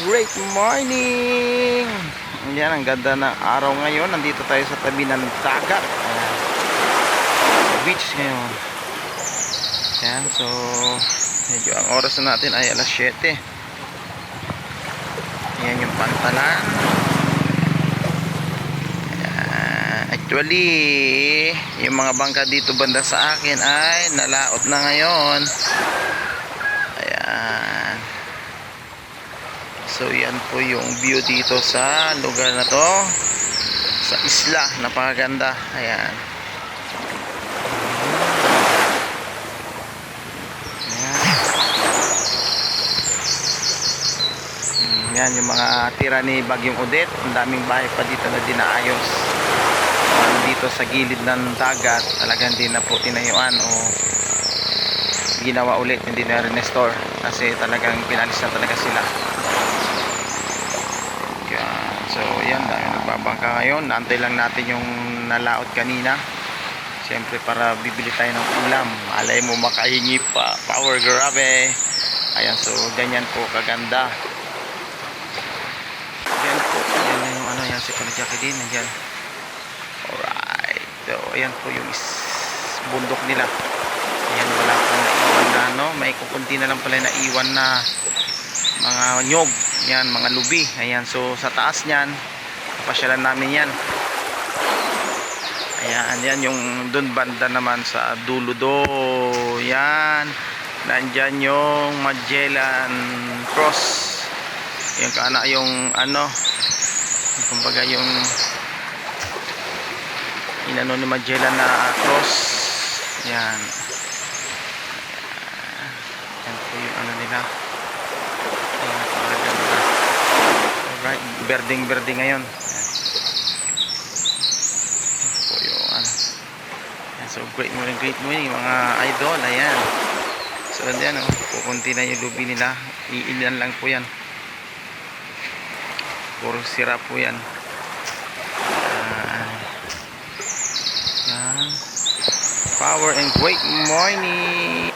Great morning. Yan, ang ganda ng araw ngayon. Nandito tayo sa tabi ng dagat. Beach ngayon. Yan, so medyo ang oras na natin ay alas 7. Yan yung pantalan. Actually, yung mga bangka dito banda sa akin ay nalaot na ngayon. Ayan. So yan po yung view dito sa lugar na to, sa isla. Napakaganda. Ayan. Yan yung mga tira ni Bagyong Odette. Ang daming bahay pa dito na dinaayos. Dito sa gilid ng dagat, talagang hindi na po tinayuan o ginawa ulit, hindi na restore kasi talagang pinalis na talaga sila. Yan. So yan, dahil nagbabangka ngayon. Naantay lang natin yung nalaot kanina, siyempre para bibili tayo ng ulam. Alay mo makahingi pa, power, grabe. Ayan, so ganyan po kaganda. Yan po, yan na yung ano, yan si Panajaki din, nandiyan. Alright, so ayan po yung bundok nila. Ayan, wala pong naiwan na ano, may kukunti na lang pala naiwan na mga nyog, yan, mga lubi. Ayan, so sa taas nyan, pasyalan namin yan. Ayan, yan yung dun banda naman sa dulo do. Yan, nandyan yung Magellan Cross. Yung kaana yung ano, kumbaga yung inano ni Magellan na cross. Yan. Yan po yung ano nila. Ayan, napakaganda. Alright, berding ngayon. Yan. Yan po yung ano. Yan, so great morning mga idol. Ayan. So yan, pupunti na yung lubi nila. Iilan lang po yan. Puro sira po yan. Power and great morning.